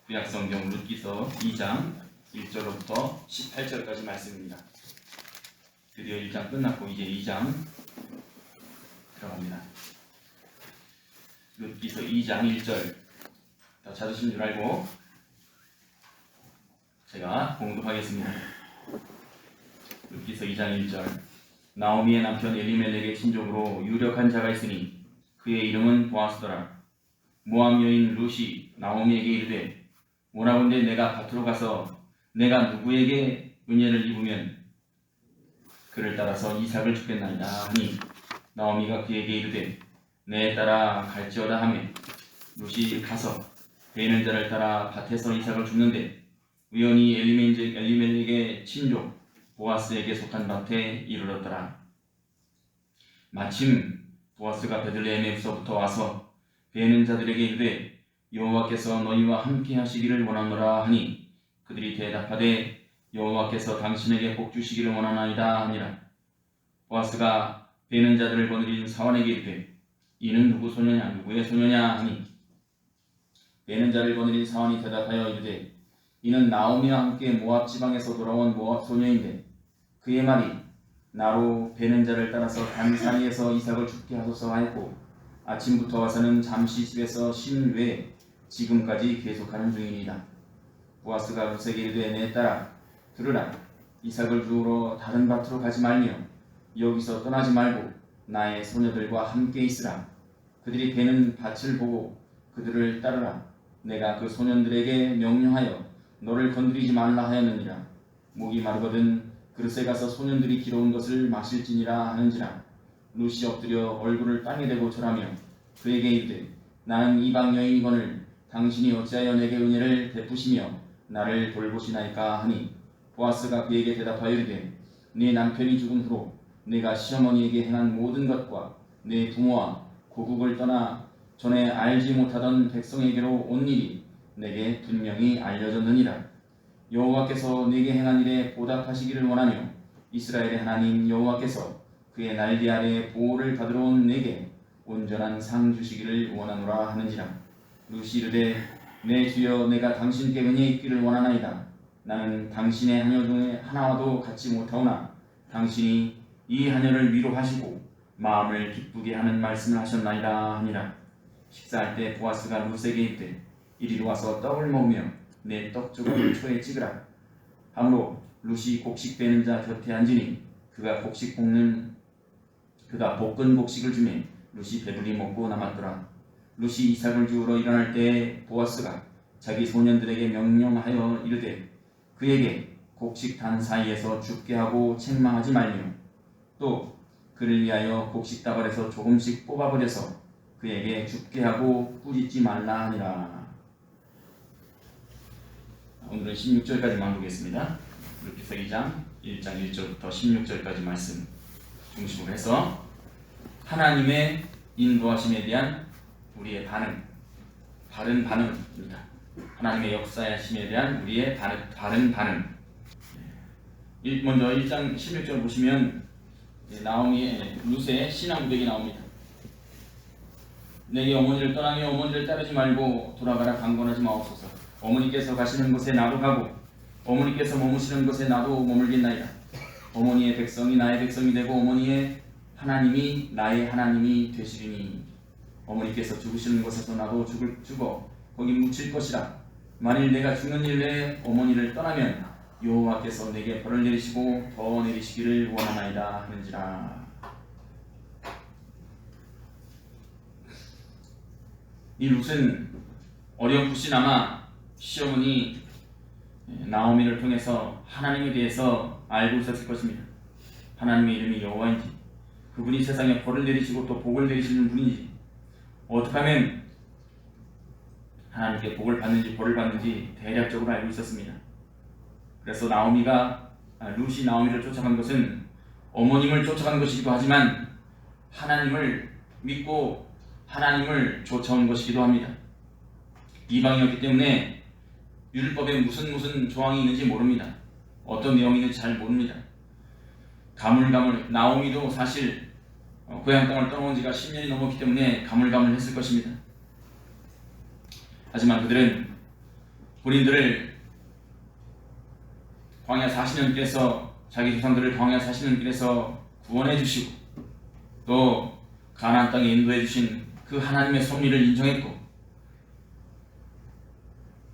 구약성경 룻기서 2장 1절부터 18절까지 말씀입니다. 드디어 1장 끝났고 이제 2장 들어갑니다. 룻기서 2장 1절 더 찾으신 줄 알고 제가 공독하겠습니다. 룻기서 2장 1절 나오미의 남편 엘리멜렉의 친족으로 유력한 자가 있으니 그의 이름은 보아스더라. 모압 여인 룻이 나오미에게 이르되 원하건대 내가 밭으로 가서 내가 누구에게 은혜를 입으면 그를 따라서 이삭을 주겠나이다 하니 나오미가 그에게 이르되 내 따라 갈지어다 하며 룻이 가서 베는 자를 따라 밭에서 이삭을 줍는데 우연히 엘리멜렉의 친족 보아스에게 속한 밭에 이르렀더라. 마침 보아스가 베들레헴에서부터 와서 베는 자들에게 이르되 여호와께서 너희와 함께 하시기를 원하노라 하니 그들이 대답하되 여호와께서 당신에게 복 주시기를 원하나이다 하니라. 보아스가 베는 자들을 거느린 사원에게 이르되 이는 누구 소녀냐 누구의 소녀냐 하니 베는 자를 거느린 사원이 대답하여 이르되 이는 나오미와 함께 모압 지방에서 돌아온 모압 소녀인데 그의 말이 나로 베는 자를 따라서 단 사이에서 이삭을 죽게 하소서 하였고 아침부터 와서는 잠시 집에서 쉰 외에 지금까지 계속하는 중이니이다. 보아스가 룻에게 이르되 내 딸아 들으라. 이삭을 주우러 다른 밭으로 가지 말며 여기서 떠나지 말고 나의 소녀들과 함께 있으라. 그들이 베는 밭을 보고 그들을 따르라. 내가 그 소년들에게 명령하여 너를 건드리지 말라 하였느니라. 목이 마르거든 그릇에 가서 소년들이 길어온 것을 마실지니라 하는지라. 룻이 엎드려 얼굴을 땅에 대고 절하며 그에게 이르되 나는 이방 여인이거늘 당신이 어찌하여 내게 은혜를 베푸시며 나를 돌보시나이까 하니 보아스가 그에게 대답하여 이르되 네 남편이 죽은 후로 내가 시어머니에게 행한 모든 것과 내 부모와 고국을 떠나 전에 알지 못하던 백성에게로 온 일이 내게 분명히 알려졌느니라. 여호와께서 내게 행한 일에 보답하시기를 원하며 이스라엘의 하나님 여호와께서 그의 날개 아래 보호를 받으러 온 내게 온전한 상 주시기를 원하노라 하는지라. 룻이 이르되 내 주여 내가 당신께 은혜 입기를 원하나이다. 나는 당신의 하녀 중에 하나와도 같지 못하오나 당신이 이 하녀를 위로하시고 마음을 기쁘게 하는 말씀을 하셨나이다 하니라. 식사할 때 보아스가 룻에게 이르되 이리로 와서 떡을 먹으며 내 떡 조각을 초에 찍으라. 하므로 룻이 곡식 베는 자 곁에 앉으니 그가 볶은 곡식을 주매 룻이 배불리 먹고 남았더라. 룻이 이삭을 주우러 일어날 때 보아스가 자기 소년들에게 명령하여 이르되 그에게 곡식 단 사이에서 죽게 하고 책망하지 말며 또 그를 위하여 곡식 다발에서 조금씩 뽑아버려서 그에게 죽게 하고 꾸짖지 말라 하니라. 오늘은 16절까지만 보겠습니다. 룻기서 2장 1장 1절부터 16절까지 말씀 중심으로 해서 하나님의 인도하심에 대한 우리의 바른 반응입니다. 하나님의 역사하심에 대한 우리의 바른 반응. 먼저 1장 16절 보시면 나오미의 룻의 신앙 고백이 나옵니다. 내게 어머니를 떠나며 어머니를 따르지 말고 돌아가라 강권하지 마옵소서. 어머니께서 가시는 곳에 나도 가고 어머니께서 머무시는 곳에 나도 머물겠나이다. 어머니의 백성이 나의 백성이 되고 어머니의 하나님이 나의 하나님이 되시리니 어머니께서 죽으시는 곳에서 나도 죽어 거기 묻힐 것이라. 만일 내가 죽는 일 내에 어머니를 떠나면 여호와께서 내게 벌을 내리시고 더 내리시기를 원하나이다 하는지라. 이 룻은 어렴풋이나마 시어머니 나오미를 통해서 하나님에 대해서 알고 있었을 것입니다. 하나님의 이름이 여호와인지 그분이 세상에 벌을 내리시고 또 복을 내리시는 분인지 어떻게 하면 하나님께 복을 받는지 벌을 받는지 대략적으로 알고 있었습니다. 그래서 룻이 나오미를 쫓아간 것은 어머님을 쫓아간 것이기도 하지만 하나님을 믿고 하나님을 쫓아온 것이기도 합니다. 이방이었기 때문에 율법에 무슨 조항이 있는지 모릅니다. 어떤 내용이 있는지 잘 모릅니다. 가물가물 나오미도 사실 고향 땅을 떠나온 지가 10년이 넘었기 때문에 가물가물했을 것입니다. 하지만 그들은 본인들을 광야 40년 길에서 자기 조상들을 광야 40년 길에서 구원해 주시고 또 가나안 땅에 인도해 주신 그 하나님의 섭리를 인정했고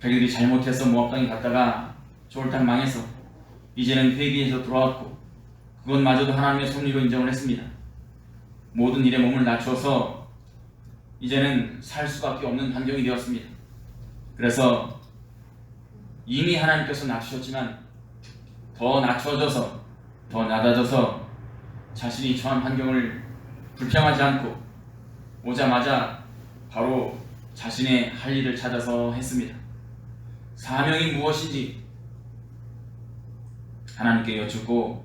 자기들이 잘못해서 모압 땅에 갔다가 졸당 망해서 이제는 회개해서 돌아왔고 그것마저도 하나님의 섭리로 인정을 했습니다. 모든 일에 몸을 낮춰서 이제는 살 수밖에 없는 환경이 되었습니다. 그래서 이미 하나님께서 낮추셨지만 더 낮춰져서 더 낮아져서 자신이 처한 환경을 불평하지 않고 오자마자 바로 자신의 할 일을 찾아서 했습니다. 사명이 무엇인지 하나님께 여쭙고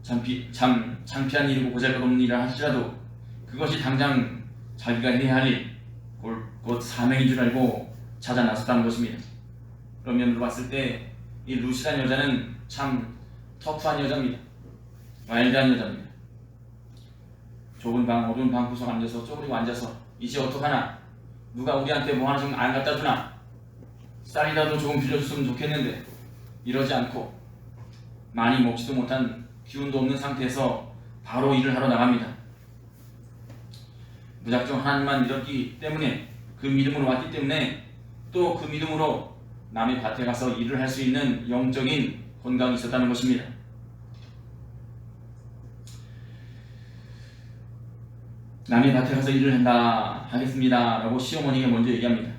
창피한 일이고 보잘것없는 일을 할지라도 그것이 당장 자기가 해야 할 일, 곧 사명인 줄 알고 찾아 나섰다는 것입니다. 그런 면으로 봤을 때 이 루시라는 여자는 참 터프한 여자입니다. 와일드한 여자입니다. 좁은 방, 어두운 방 구석 앉아서 쪼그리고 앉아서 이제 어떡하나? 누가 우리한테 뭐 하나 좀 안 갖다 주나? 쌀이라도 조금 빌려줬으면 좋겠는데 이러지 않고 많이 먹지도 못한 기운도 없는 상태에서 바로 일을 하러 나갑니다. 무작정 하나님만 믿었기 때문에 그 믿음으로 왔기 때문에 또 그 믿음으로 남의 밭에 가서 일을 할 수 있는 영적인 건강이 있었다는 것입니다. 남의 밭에 가서 일을 하겠습니다 라고 시어머니가 먼저 얘기합니다.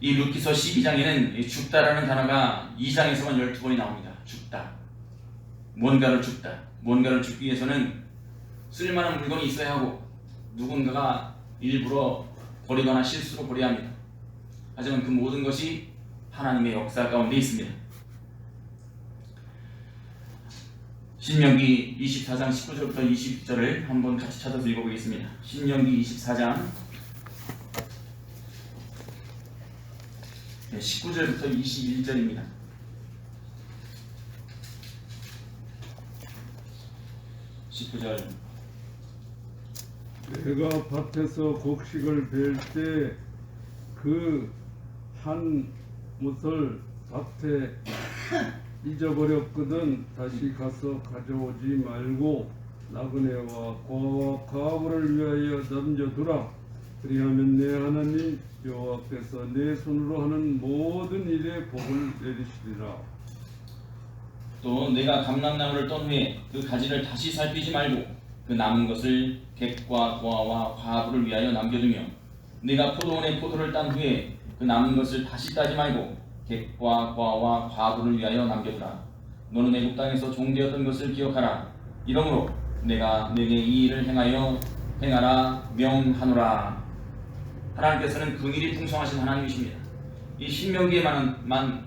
이 룻기서 12장에는 죽다라는 단어가 2장에서만 12번이 나옵니다. 죽다, 뭔가를 죽다. 뭔가를 죽기 위해서는 쓸만한 물건이 있어야 하고 누군가가 일부러 버리거나 실수로 버려야 합니다. 하지만 그 모든 것이 하나님의 역사 가운데 있습니다. 신명기 24장 19절부터 20절을 한번 같이 찾아서 읽어보겠습니다. 신명기 24장 19절부터 21절입니다. 내가 밭에서 곡식을 벨 때 그 한 못을 밭에 잊어버렸거든. 다시 가서 가져오지 말고 나그네와 과부를 위하여 남겨두라. 그리하면 내 하나님 여호와께서 내 손으로 하는 모든 일에 복을 내리시리라. 또 내가 감람나무를 떤 후에 그 가지를 다시 살피지 말고 그 남은 것을 객과 고아와 과부를 위하여 남겨두며 내가 포도원에 포도를 딴 후에 그 남은 것을 다시 따지 말고 객과 고아와 과부를 위하여 남겨두라. 너는 애굽 땅에서 종되었던 것을 기억하라. 이러므로 내가 내게 이 일을 행하라 명하노라. 하나님께서는 긍휼이 풍성하신 하나님이십니다. 이 신명기에만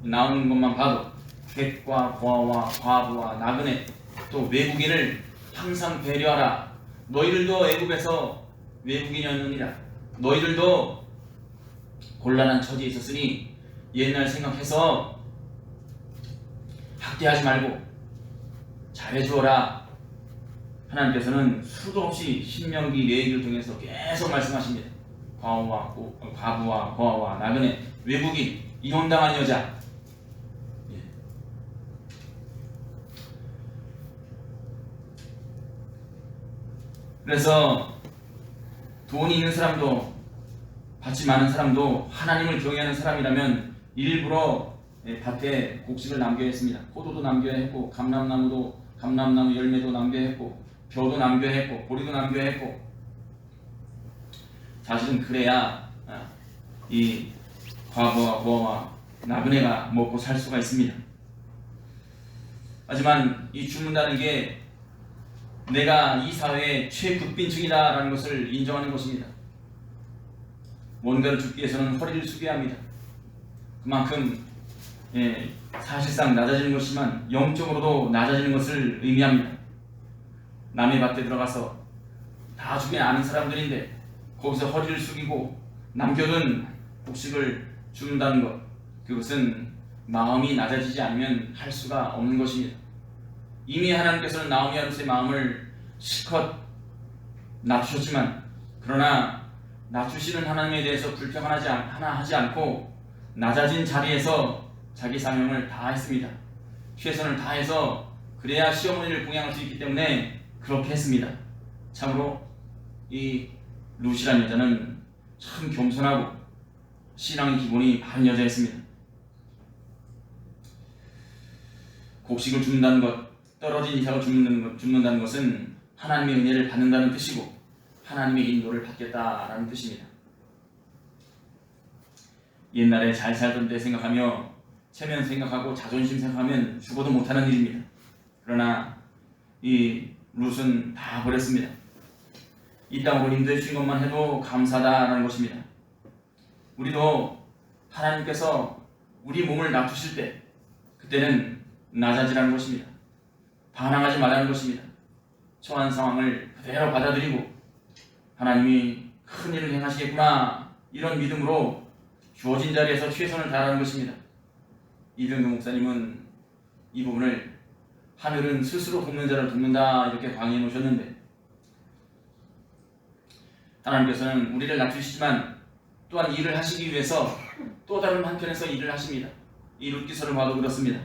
나오는 것만 봐도 객과 고아와 과부와 나그네 또 외국인을 항상 배려하라. 너희들도 애굽에서 외국인이었느니라. 너희들도 곤란한 처지에 있었으니 옛날 생각해서 학대하지 말고 잘해주어라. 하나님께서는 수도 없이 신명기 레위기를 통해서 계속 말씀하십니다. 과부와 고아와 나그네, 외국인, 이혼당한 여자. 그래서 돈이 있는 사람도 밭이 많은 사람도 하나님을 경외하는 사람이라면 일부러 밭에 곡식을 남겨야 했습니다. 포도도 남겨야 했고 감람나무 열매도 남겨야 했고 벼도 남겨야 했고 보리도 남겨야 했고 사실은 그래야 이 과부와 고아와 나그네가 먹고 살 수가 있습니다. 하지만 이 죽는다는 게 내가 이 사회의 최극빈층이다라는 것을 인정하는 것입니다. 뭔가를 죽기 위해서는 허리를 숙여야 합니다. 그만큼 사실상 낮아지는 것이지만 영적으로도 낮아지는 것을 의미합니다. 남의 밭에 들어가서 다 죽이 아는 사람들인데 거기서 허리를 숙이고 남겨둔 곡식을 죽는다는 것, 그것은 마음이 낮아지지 않으면 할 수가 없는 것입니다. 이미 하나님께서는 나오미 아루스의 마음을 실컷 낮추셨지만 그러나 낮추시는 하나님에 대해서 불평하지 않고 낮아진 자리에서 자기 사명을 다했습니다. 최선을 다해서 그래야 시어머니를 봉양할 수 있기 때문에 그렇게 했습니다. 참으로 이 루시라는 여자는 참 겸손하고 신앙의 기본이 바른 여자였습니다. 곡식을 줍는다는 것, 떨어진 이삭을 줍는다는 것은 하나님의 은혜를 받는다는 뜻이고 하나님의 인도를 받겠다라는 뜻입니다. 옛날에 잘 살던 때 생각하며 체면 생각하고 자존심 생각하면 죽어도 못하는 일입니다. 그러나 이 룻은 다 버렸습니다. 이 땅으로 인도해 주신 것만 해도 감사하다라는 것입니다. 우리도 하나님께서 우리 몸을 낮추실 때 그때는 낮아지라는 것입니다. 반항하지 말라는 것입니다. 처한 상황을 그대로 받아들이고 하나님이 큰 일을 행하시겠구나 이런 믿음으로 주어진 자리에서 최선을 다하는 것입니다. 이병규 목사님은 이 부분을 하늘은 스스로 돕는 자를 돕는다 이렇게 강의해 놓으셨는데 하나님께서는 우리를 낮추시지만 또한 일을 하시기 위해서 또 다른 한편에서 일을 하십니다. 이 룻기서를 봐도 그렇습니다.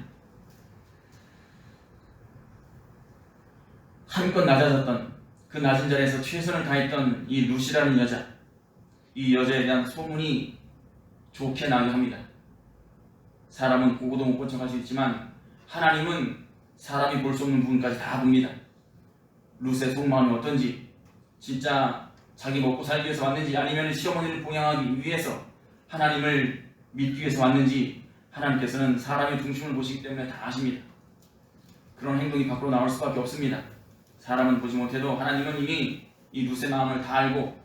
한껏 낮아졌던 그 낮은 자리에서 최선을 다했던 이 룻이라는 여자, 이 여자에 대한 소문이 좋게 나게 합니다. 사람은 보고도 못 본 척할 수 있지만 하나님은 사람이 볼 수 없는 부분까지 다 봅니다. 룻의 속마음이 어떤지, 진짜 자기 먹고 살기 위해서 왔는지 아니면 시어머니를 봉양하기 위해서 하나님을 믿기 위해서 왔는지 하나님께서는 사람의 중심을 보시기 때문에 다 아십니다. 그런 행동이 밖으로 나올 수밖에 없습니다. 사람은 보지 못해도 하나님은 이미 이 룻의 마음을 다 알고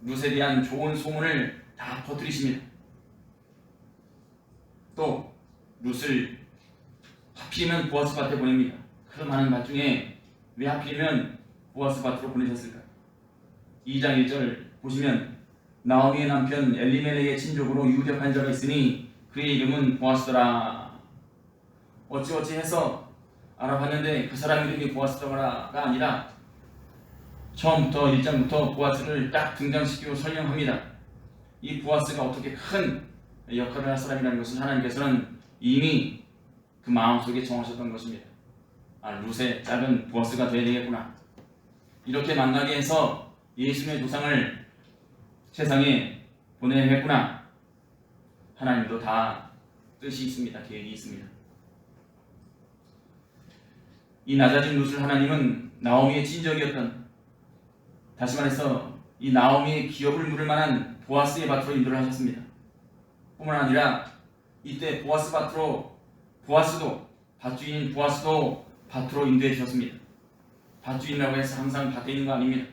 룻에 대한 좋은 소문을 다 퍼뜨리십니다. 또 룻을 하필이면 보아스 밭에 보냅니다. 그 많은 밭 중에 왜 하필이면 보아스 밭으로 보내셨을까요? 2장 1절 보시면 나오미의 남편 엘리멜렉의 친족으로 유력한 자가 있으니 그의 이름은 보아스더라. 어찌어찌 해서 알아봤는데 그 사람 이름이 보아스더라가 아니라 처음부터 1장부터 보아스를 딱 등장시키고 설명합니다. 이 보아스가 어떻게 큰 역할을 할 사람이라는 것을 하나님께서는 이미 그 마음속에 정하셨던 것입니다. 룻의 작은 보아스가 되어야 되겠구나. 이렇게 만나게 해서 예수님의 조상을 세상에 보내야겠구나. 하나님도 다 뜻이 있습니다. 계획이 있습니다. 이 낮아진 룻을 하나님은 나오미의 친족이었던, 다시 말해서 이 나오미의 기업을 물을 만한 보아스의 밭으로 인도를 하셨습니다. 뿐만 아니라 이때 보아스 밭으로 보아스도 밭주인인 보아스도 밭으로 인도해 주셨습니다. 밭주인이라고 해서 항상 밭에 있는 거 아닙니다.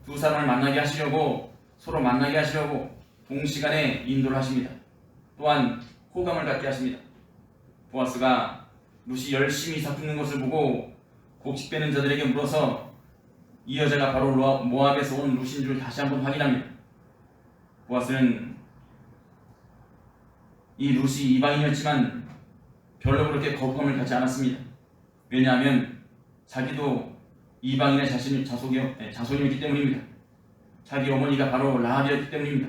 두 사람을 만나게 하시려고 서로 만나게 하시려고 동시간에 인도를 하십니다. 또한 호감을 갖게 하십니다. 보아스가 룻이 열심히 이삭 줍는 것을 보고 곡식 빼는 자들에게 물어서 이 여자가 바로 모압에서 온 룻인 줄 다시 한번 확인합니다. 보아스는 이 룻이 이방인이었지만 별로 그렇게 거부감을 갖지 않았습니다. 왜냐하면 자기도 이방인의 자손이었기 때문입니다. 자기 어머니가 바로 라합이었기 때문입니다.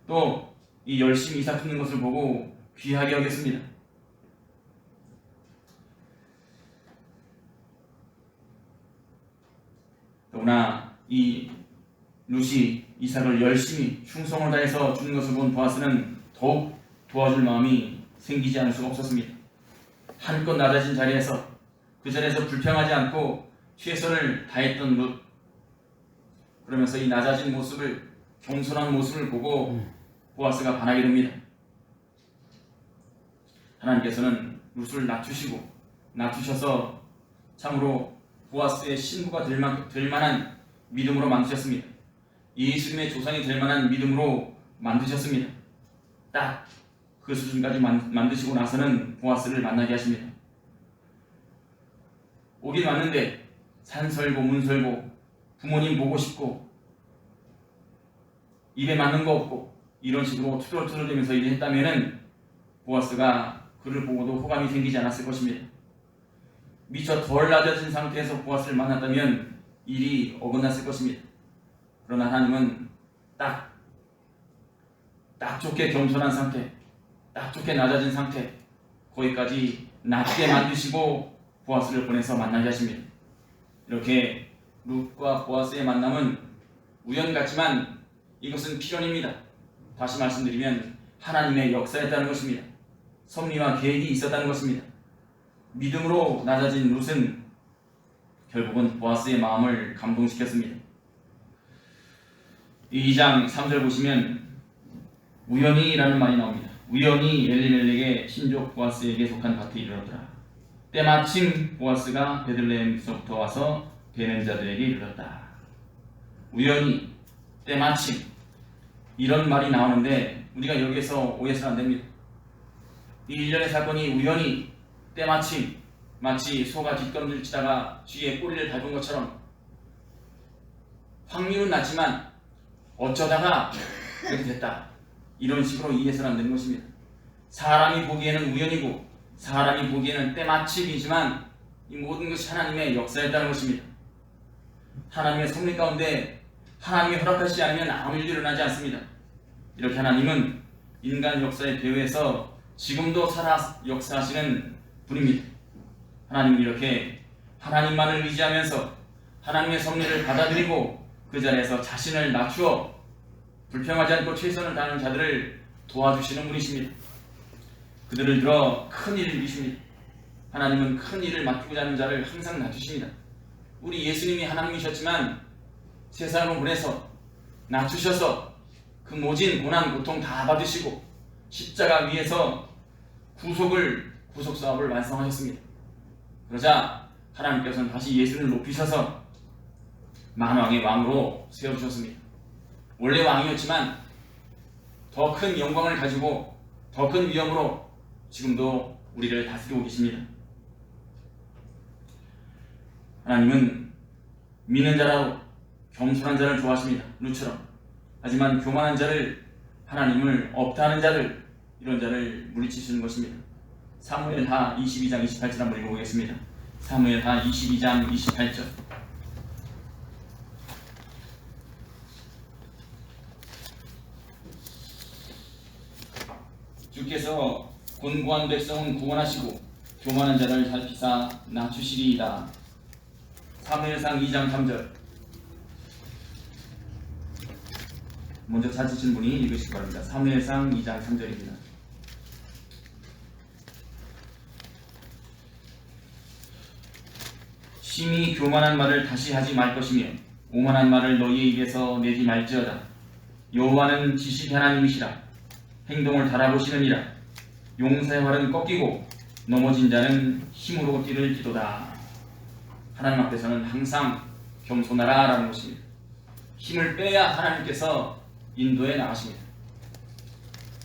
또 이 열심히 이삭 줍는 것을 보고 귀하게 여겼습니다. 더구나 이 룻이 이삭을 열심히 충성을 다해서 주는 것을 본 보아스는 더욱 도와줄 마음이 생기지 않을 수가 없었습니다. 한껏 낮아진 자리에서 그 자리에서 불평하지 않고 최선을 다했던 룻, 그러면서 이 낮아진 모습을, 겸손한 모습을 보고 보아스가 반하게 됩니다. 하나님께서는 룻을 낮추셔서 참으로 보아스의 신부가 될 만한 믿음으로 만드셨습니다. 예수님의 조상이 될 만한 믿음으로 만드셨습니다. 딱 그 수준까지 만드시고 나서는 보아스를 만나게 하십니다. 오긴 왔는데 산설보 문설보 부모님 보고 싶고 입에 맞는 거 없고 이런 식으로 투덜투덜대면서 일을 했다면은 보아스가 그를 보고도 호감이 생기지 않았을 것입니다. 미처 덜 낮아진 상태에서 보아스를 만났다면 일이 어긋났을 것입니다. 그러나 하나님은 딱 딱 좋게 겸손한 상태, 딱 좋게 낮아진 상태, 거기까지 낮게 만드시고 보아스를 보내서 만나게 하십니다. 이렇게 룻과 보아스의 만남은 우연 같지만 이것은 필연입니다. 다시 말씀드리면 하나님의 역사였다는 것입니다. 섭리와 계획이 있었다는 것입니다. 믿음으로 낮아진 룻은 결국은 보아스의 마음을 감동시켰습니다. 이 2장 3절 보시면 우연히라는 말이 나옵니다. 우연히 엘리멜렉의 신족 보아스에게 속한 밭에 이르렀더라. 때마침 보아스가 베들레헴에서부터 와서 베는 자들에게 이르렀다. 우연히, 때마침 이런 말이 나오는데 우리가 여기에서 오해서는 안 됩니다. 이 일련의 사건이 우연히, 때마침 마치 소가 뒷걸음질 치다가 쥐에 꼬리를 밟은 것처럼 확률은 낮지만 어쩌다가 그렇게 됐다, 이런 식으로 이해해서는 안 되는 것입니다. 사람이 보기에는 우연이고 사람이 보기에는 때마침이지만 이 모든 것이 하나님의 역사였다는 것입니다. 하나님의 섭리 가운데 하나님이 허락하시지 않으면 아무 일도 일어나지 않습니다. 이렇게 하나님은 인간 역사의 배후에서 지금도 살아 역사하시는 분입니다. 하나님은 이렇게 하나님만을 의지하면서 하나님의 섭리를 받아들이고 그 자리에서 자신을 낮추어 불평하지 않고 최선을 다하는 자들을 도와주시는 분이십니다. 그들을 들어 큰 일을 이루십니다. 하나님은 큰 일을 맡기고자 하는 자를 항상 낮추십니다. 우리 예수님이 하나님이셨지만 세상을 보내서 낮추셔서 그 모진 고난 고통 다 받으시고 십자가 위에서 구속사업을 완성하셨습니다. 그러자 하나님께서는 다시 예수를 높이셔서 만왕의 왕으로 세워주셨습니다. 원래 왕이었지만 더 큰 영광을 가지고 더 큰 위엄으로 지금도 우리를 다스리고 계십니다. 하나님은 믿는 자라도 겸손한 자를 좋아하십니다. 룻처럼. 하지만 교만한 자를, 하나님을 없다하는 자들, 이런 자를 물리치시는 것입니다. 사무엘하 22장 28절 한번 읽어보겠습니다. 사무엘하 22장 28절. 주께서 곤고한 백성은 구원하시고 교만한 자를 살피사 낮추시리이다. 사무엘상 2장 3절. 먼저 찾으신 분이 읽으시기 바랍니다. 사무엘상 2장 3절입니다. 심히 교만한 말을 다시 하지 말 것이며 오만한 말을 너희의 입에서 내지 말지어다. 여호와는 지식 하나님이시라. 행동을 달아보시느니라. 용사의 활은 꺾이고 넘어진 자는 힘으로 뛰를지도다. 하나님 앞에서는 항상 겸손하라 라는 것입니다. 힘을 빼야 하나님께서 인도해 나가십니다.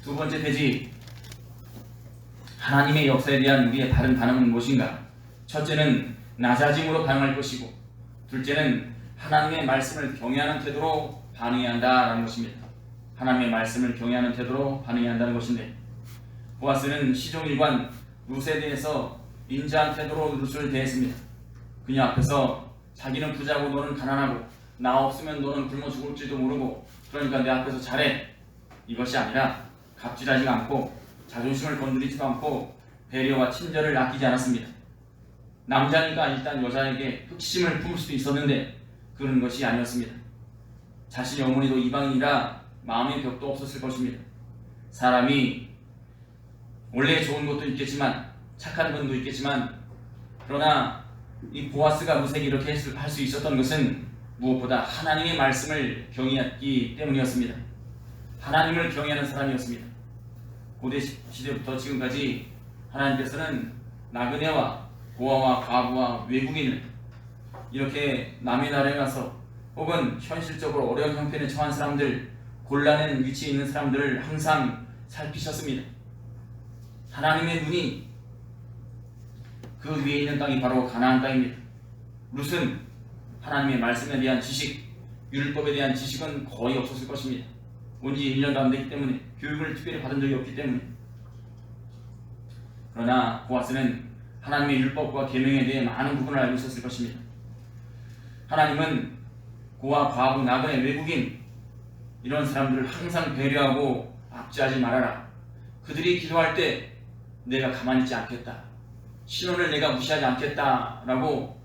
두 번째 대지, 하나님의 역사에 대한 우리의 바른 반응은 무엇인가? 첫째는 낮아짐으로 반응할 것이고, 둘째는 하나님의 말씀을 경외하는 태도로 반응해야 한다라는 것입니다. 하나님의 말씀을 경외하는 태도로 반응해야 한다는 것인데, 보아스는 시종일관 룻에 대해서 인자한 태도로 룻을 대했습니다. 그녀 앞에서 자기는 부자고 너는 가난하고 나 없으면 너는 굶어 죽을지도 모르고 그러니까 내 앞에서 잘해, 이것이 아니라 갑질하지 않고 자존심을 건드리지도 않고 배려와 친절을 아끼지 않았습니다. 남자니까 일단 여자에게 흑심을 품을 수도 있었는데 그런 것이 아니었습니다. 자신의 어머니도 이방인이라 마음의 벽도 없었을 것입니다. 사람이 원래 좋은 것도 있겠지만 착한 분도 있겠지만, 그러나 이 보아스가 룻에게 이렇게 할 수 있었던 것은 무엇보다 하나님의 말씀을 경외했기 때문이었습니다. 하나님을 경외하는 사람이었습니다. 고대 시대부터 지금까지 하나님께서는 나그네와 고아와 과부와 외국인을 이렇게 남의 나라에 가서 혹은 현실적으로 어려운 형편에 처한 사람들, 곤란한 위치에 있는 사람들을 항상 살피셨습니다. 하나님의 눈이 그 위에 있는 땅이 바로 가나안 땅입니다. 룻은 하나님의 말씀에 대한 지식, 율법에 대한 지식은 거의 없었을 것입니다. 온 지 1년도 안 되기 때문에, 교육을 특별히 받은 적이 없기 때문에. 그러나 보아스는 하나님의 율법과 계명에 대해 많은 부분을 알고 있었을 것입니다. 하나님은 고아, 과부, 나그네, 외국인 이런 사람들을 항상 배려하고 압제하지 말아라. 그들이 기도할 때 내가 가만히 있지 않겠다. 신원을 내가 무시하지 않겠다라고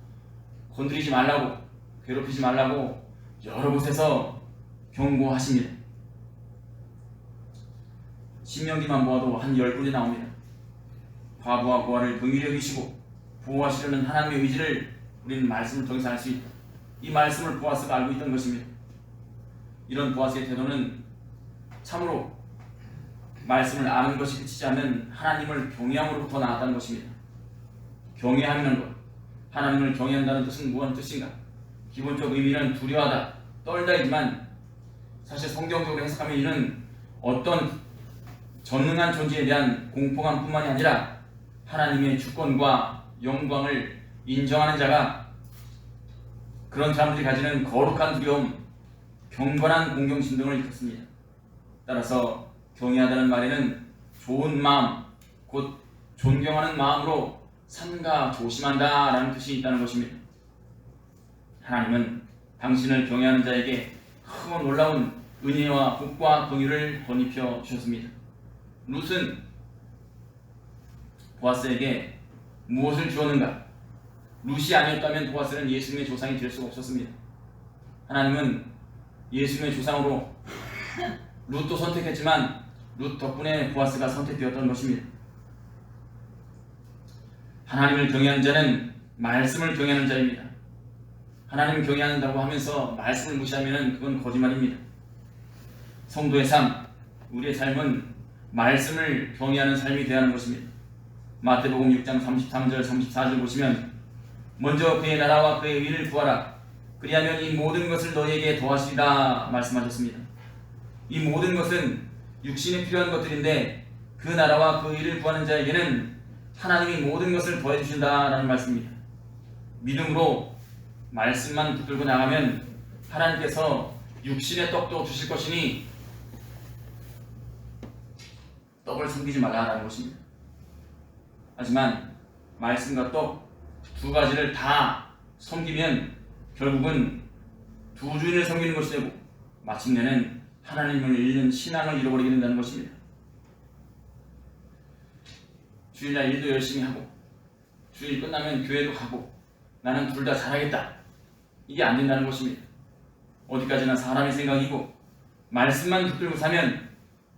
건드리지 말라고, 괴롭히지 말라고 여러 곳에서 경고하십니다. 신명기만 보아도 한 10군이 나옵니다. 과부와 고아를 긍휼히 여기시고 보호하시려는 하나님의 의지를 우리는 말씀을 통해서 알 수 있다. 이 말씀을 보아스가 알고 있던 것입니다. 이런 보아스의 태도는 참으로 말씀을 아는 것이 그치지 않는 하나님을 경외함으로부터 나왔다는 것입니다. 경외하는 것, 하나님을 경외한다는 뜻은 무슨 뜻인가? 기본적 의미는 두려워하다, 떨다이지만 사실 성경적으로 해석하면 이는 어떤 전능한 존재에 대한 공포감뿐만이 아니라 하나님의 주권과 영광을 인정하는 자가, 그런 사람들이 가지는 거룩한 두려움, 경건한 공경심 등을 일컫습니다. 따라서 경외하다는 말에는 좋은 마음, 곧 존경하는 마음으로 삼가 조심한다 라는 뜻이 있다는 것입니다. 하나님은 당신을 경외하는 자에게 크고 놀라운 은혜와 복과 긍휼을 건입혀 주셨습니다. 룻은 보아스에게 무엇을 주었는가? 룻이 아니었다면 보아스는 예수님의 조상이 될 수가 없었습니다. 하나님은 예수님의 조상으로 룻도 선택했지만 룻 덕분에 보아스가 선택되었던 것입니다. 하나님을 경외하는 자는 말씀을 경외하는 자입니다. 하나님을 경외한다고 하면서 말씀을 무시하면 그건 거짓말입니다. 성도의 삶, 우리의 삶은 말씀을 경외하는 삶이 되어야 하는 것입니다. 마태복음 6장 33절 34절 보시면 먼저 그의 나라와 그의 의를 구하라. 그리하면 이 모든 것을 너희에게 더하시리라 말씀하셨습니다. 이 모든 것은 육신에 필요한 것들인데 그 나라와 그 의를 구하는 자에게는 하나님이 모든 것을 더해 주신다라는 말씀입니다. 믿음으로 말씀만 붙들고 나가면 하나님께서 육신의 떡도 주실 것이니 떡을 섬기지 말라라는 것입니다. 하지만 말씀과 떡 두 가지를 다 섬기면 결국은 두 주인을 섬기는 것이 되고 마침내는 하나님을 잃는 신앙을 잃어버리게 된다는 것입니다. 주일날 일도 열심히 하고 주일 끝나면 교회도 가고 나는 둘 다 잘하겠다, 이게 안 된다는 것입니다. 어디까지나 사람의 생각이고 말씀만 붙들고 사면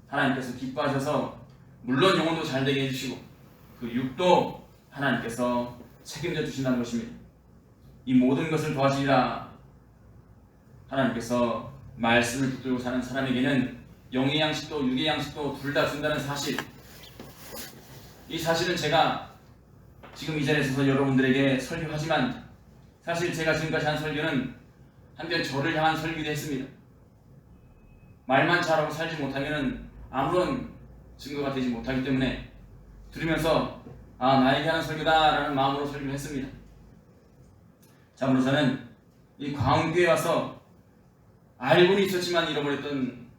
하나님께서 기뻐하셔서 물론 영혼도 잘 되게 해주시고 그 육도 하나님께서 책임져 주신다는 것입니다. 이 모든 것을 도와주리라. 하나님께서 말씀을 붙들고 사는 사람에게는 영의 양식도 육의 양식도 둘 다 준다는 사실, 이 사실은 제가 지금 이 자리에 서서 여러분들에게 설교하지만 사실 제가 지금까지 한 설교는 한편 저를 향한 설교도 했습니다. 말만 잘하고 살지 못하면 아무런 증거가 되지 못하기 때문에 들으면서 나에게 하는 설교다 라는 마음으로 설교를 했습니다. 참으로 저는 이 광교에 와서 알고는 있었지만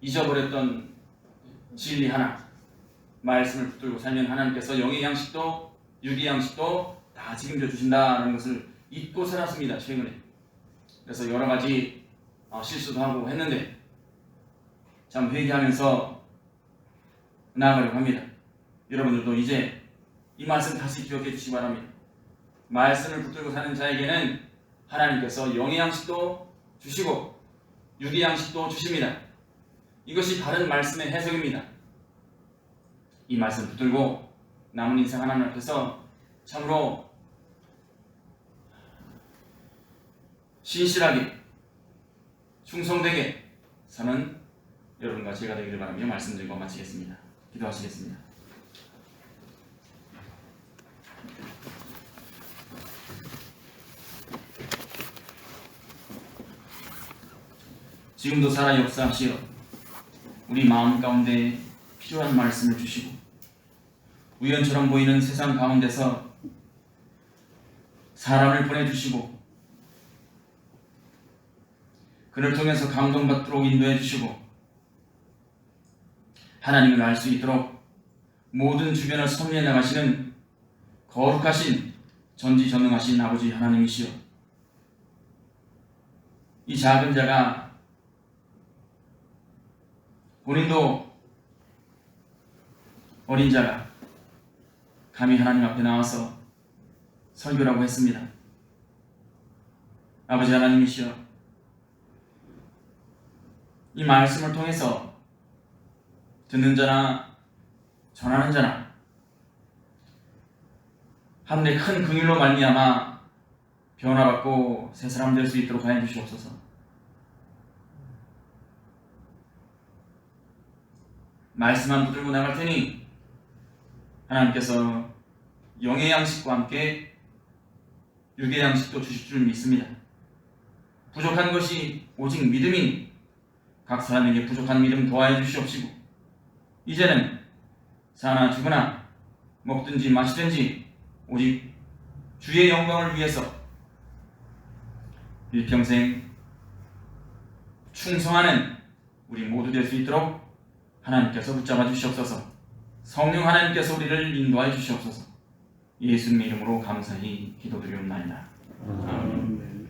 잊어버렸던 진리 하나, 말씀을 붙들고 살면 하나님께서 영의 양식도 육의 양식도 다 책임져 주신다는 것을 잊고 살았습니다. 최근에. 그래서 여러 가지 실수도 하고 했는데 참 회개하면서 나아가려고 합니다. 여러분들도 이제 이 말씀 다시 기억해 주시기 바랍니다. 말씀을 붙들고 사는 자에게는 하나님께서 영의 양식도 주시고 육의 양식도 주십니다. 이것이 바른 말씀의 해석입니다. 이 말씀 붙들고 남은 인생 하나님 앞에서 참으로 신실하게 충성되게 사는 여러분과 제가 되기를 바라며 말씀드리고 마치겠습니다. 기도하시겠습니다. 지금도 살아 역사하시어 우리 마음 가운데 필요한 말씀을 주시고 우연처럼 보이는 세상 가운데서 사람을 보내주시고 그를 통해서 감동받도록 인도해 주시고 하나님을 알 수 있도록 모든 주변을 섭리해 나가시는 거룩하신 전지전능하신 아버지 하나님이시여, 이 작은 자가 본인도 어린 자가 감히 하나님 앞에 나와서 설교라고 했습니다. 아버지 하나님이시여, 이 말씀을 통해서 듣는 자나 전하는 자나 하늘의 큰 긍휼로 말미암아 변화받고 새 사람 될 수 있도록 하여 주시옵소서. 말씀만 붙들고 나갈 테니 하나님께서 영의 양식과 함께 육의 양식도 주실 줄 믿습니다. 부족한 것이 오직 믿음이니 각 사람에게 부족한 믿음 도와해 주시옵시고, 이제는 사나 죽으나 먹든지 마시든지 오직 주의 영광을 위해서 일평생 충성하는 우리 모두 될 수 있도록 하나님께서 붙잡아 주시옵소서. 성령 하나님께서 우리를 인도하여 주시옵소서. 예수님의 이름으로 감사히 기도드리옵나이다. 아멘.